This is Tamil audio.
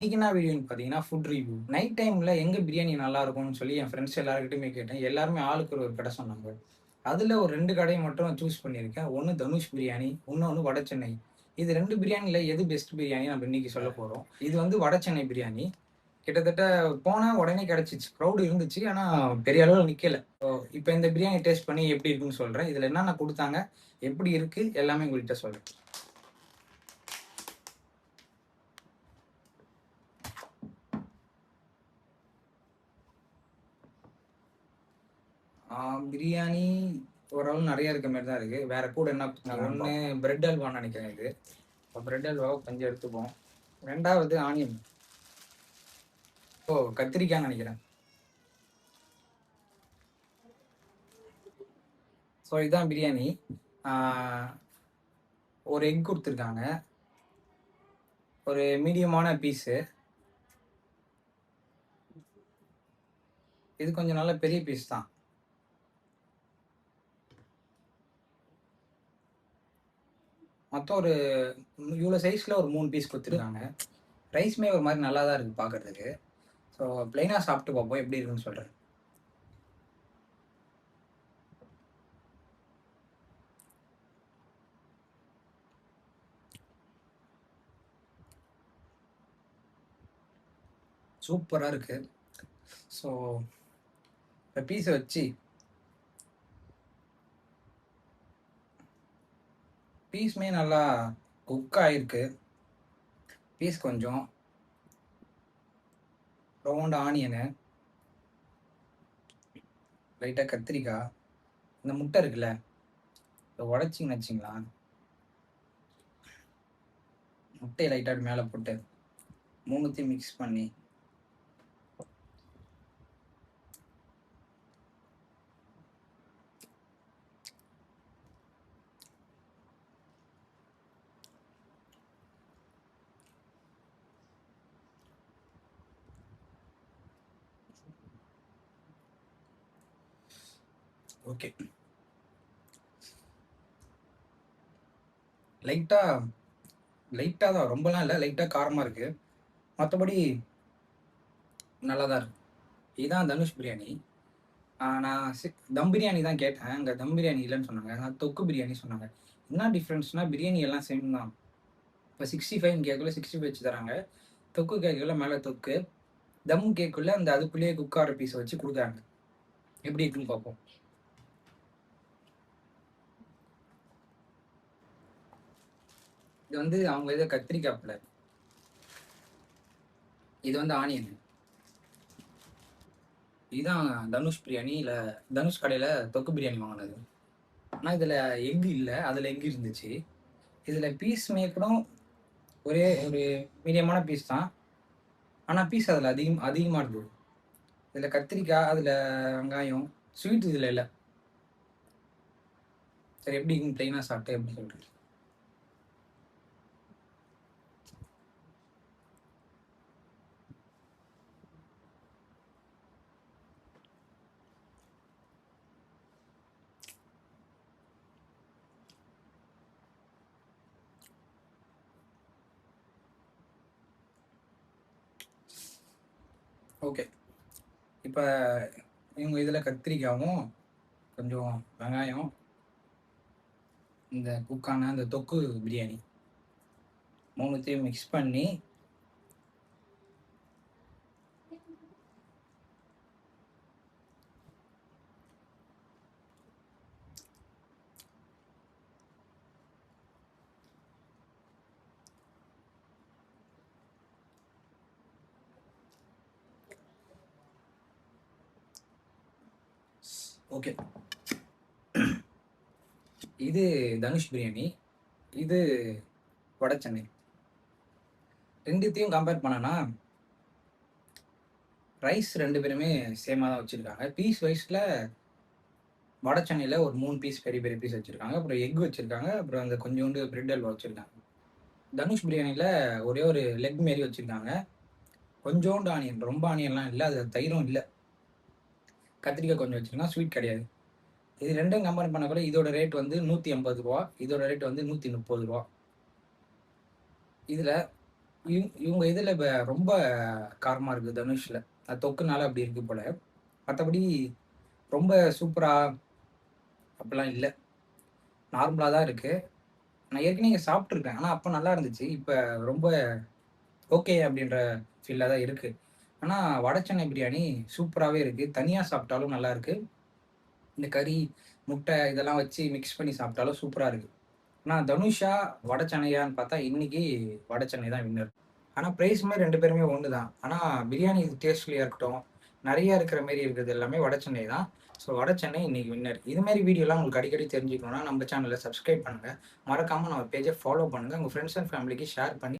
இன்னைக்கு என்ன வீடியோன்னு பார்த்தீங்கன்னா, ஃபுட் ரிவ்யூ. நைட் டைம்ல எங்க பிரியாணி நல்லாருக்கும்னு சொல்லி என் ஃப்ரெண்ட்ஸ் எல்லார்கிட்டயுமே கேட்டேன். எல்லாருமே ஆளுக்கு ஒரு கடை சொன்னாங்க. அதுல ஒரு 2 கடைய மட்டும் சூஸ் பண்ணியிருக்கேன். ஒண்ணு தனுஷ் பிரியாணி, இன்னொன்னு வட சென்னை. இது 2 பிரியாணில எது பெஸ்ட் பிரியாணி நம்ம இன்னைக்கு சொல்லப் போறோம். இது வந்து வட சென்னை பிரியாணி. கிட்டத்தட்ட போனேன் உடனே கிடைச்சிச்சு. க்ரவுட் இருந்துச்சு. ஆனா பெரிய அளவுல நிக்கல. இப்ப இந்த பிரியாணி டேஸ்ட் பண்ணி எப்படி இருக்குன்னு சொல்றேன். இதுல என்னென்ன குடுத்தாங்க, எப்படி இருக்கு எல்லாமே உங்கள்ட்ட சொல்றேன். பிரியாணி ஓரளவு நெறைய இருக்க மாரி தான் இருக்கு. வேற கூட என்ன குடுத்தாங்க, ஒண்ணு பிரெட் அல்வான்னு நெனைக்கிறேன் இது. பிரெட் அல்வாவ கொஞ்சம் எடுத்துப்போம். 2வது ஆனியன். கத்திரிக்காய்ன்னு நெனைக்கிறேன். இதான் பிரியாணி. ஆ ஒரு எக் குடுத்துருக்காங்க. ஒரு மீடியமான பீஸு. இது கொஞ்சம் நல்ல பெரிய பீஸ் தான். மொத்தம் ஒரு இவ்ளோ சைஸ்ல ஒரு 3 பீஸ் குடுத்துருக்காங்க. ரைஸுமே ஒரு மாரி நல்லா தான் இருக்கு பாக்கறதுக்கு. பிளைனா சாப்பிட்டு பார்ப்போம் எப்படி இருக்குன்னு சொல்றேன். சூப்பரா இருக்கு. ஸோ இப்ப பீஸ வச்சு பீஸுமே நல்லா குக் ஆயிருக்கு. பீஸ் கொஞ்சம் ரவுண்ட் ஆனியனு, லைட்டா கத்திரிக்காய், இந்த முட்டை இருக்குல்ல, இத உடைச்சிங்கன்னு வச்சுங்களா, முட்டைய லைட்டா அப்படி மேல போட்டு 3த்தையும் மிக்ஸ் பண்ணி ஓகே. லைட்டா லைட்டா தான், ரொம்பலாம் இல்ல. லைட்டா காரமா இருக்கு. மத்தபடி நல்லா தான் இருக்கு. இதான் தனுஷ் பிரியாணி. நான் தம் பிரியாணி தான் கேட்டேன். அங்க தம் பிரியாணி இல்லன்னு சொன்னாங்க. தொக்கு பிரியாணி சொன்னாங்க. என்ன டிஃபரன்ஸ்னா பிரியாணி எல்லாம் சேம் தான். இப்ப 65 கேட்கல 65 வச்சு தராங்க. தொக்கு கேட்கல மேல தொக்கு. தம் கேக்குள்ள அந்த அதுக்குள்ளேயே குக் ஆற பீஸ வச்சு குடுக்குறாங்க. எப்படி இருக்குன்னு பார்ப்போம். இது வந்து அவங்க இத கத்திரிக்காய் போல. இது வந்து ஆனியன். இதுதான் தனுஷ் பிரியாணி. இல்ல தனுஷ் கடையில தொக்கு பிரியாணி வாங்குனது. ஆனா இதுல எக் இல்ல. அதுல எக் இருந்துச்சு. இதுல பீஸ் மேக்கரும் ஒரே ஒரு மீடியமான பீஸ் தான். ஆனா பீஸ் அதுல அதிகமா இருந்தது. இதுல கத்திரிக்காய், அதுல வெங்காயம், ஸ்வீட் இதுல இல்ல. சரி எப்படி இருக்குன்னு பிளைனா சாப்பிட்டு எப்படி சொல்றேன். ஓகே. இப்ப இவங்க இதுல கத்திரிக்காவும், கொஞ்சம் வெங்காயம், இந்த குக்கான அந்த தொக்கு பிரியாணி 3த்தையும் மிக்ஸ் பண்ணி ஓகே. இது தனுஷ் பிரியாணி. இது வட சென்னை. 2த்தையும் கம்பேர் பண்ணனா ரைஸ் 2 பேருமே சேமா தான் வச்சிருக்காங்க. பீஸ் வைஸ்ல வட சென்னையில ஒரு 3 பீஸ் பெரிய பெரிய பீஸ் வச்சிருக்காங்க. அப்புறம் எக் வச்சிருக்காங்க. அப்புறம் அந்த கொஞ்சோண்டு பிரெட் அல்வா வச்சிருக்காங்க. தனுஷ் பிரியாணில ஒரே ஒரு லெக் மாரி வச்சிருக்காங்க. கொஞ்சோண்டு ஆனியன், ரொம்ப ஆனியன்லாம் இல்ல. அது தயிரும் இல்ல. கத்திரிக்காய் கொஞ்சம் வச்சிருக்காங்க. ஸ்வீட் கிடையாது. இது 2ம் கம்பேர் பண்ணக்குள்ள இதோட ரேட் வந்து ரூ. 180. இதோட ரேட் வந்து ரூ. 130. இதுல இவங்க இதில் ரொம்ப காரமாக இருக்குது தனுஷில். அது தொக்குனால அப்படி இருக்கு போல. மற்றபடி ரொம்ப சூப்பராக அப்படிலாம் இல்லை, நார்மலாக தான் இருக்குது. நான் ஏற்கனவே இங்க சாப்பிட்டுருக்கேன். ஆனா அப்ப நல்லா இருந்துச்சு. இப்ப ரொம்ப ஓகே அப்படின்ற ஃபீல்ல தான் இருக்கு. ஆனா வட சென்னை பிரியாணி சூப்பராவே இருக்கு. தனியா சாப்பிட்டாலும் நல்லா இருக்கு. இந்த கறி, முட்டை இதெல்லாம் வச்சு மிக்ஸ் பண்ணி சாப்பிட்டாலும் சூப்பரா இருக்கு. ஆனா தனுஷா, வட சென்னையான்னு பார்த்தா இன்னைக்கு வட சென்னை தான் வின்னர். ஆனா பிரைஸுமே 2 பேருமே ஒண்ணு தான். ஆனா பிரியாணி டேஸ்ட்லயா இருக்கட்டும், நெறைய இருக்கிற மாரி இருக்கிறது எல்லாமே வட சென்னை தான். ஸோ வட சென்னை இன்னைக்கு வின்னர். இது மாரி வீடியோலாம் உங்களுக்கு அடிக்கடி தெரிஞ்சுக்கணும்னா நம்ம சேனல சப்ஸ்கிரைப் பண்ணுங்க. மறக்காம நம்ம பேஜ ஃபாலோ பண்ணுங்க. உங்க ஃப்ரெண்ட்ஸ் அண்ட் ஃபேமிலிக்கு ஷேர் பண்ணி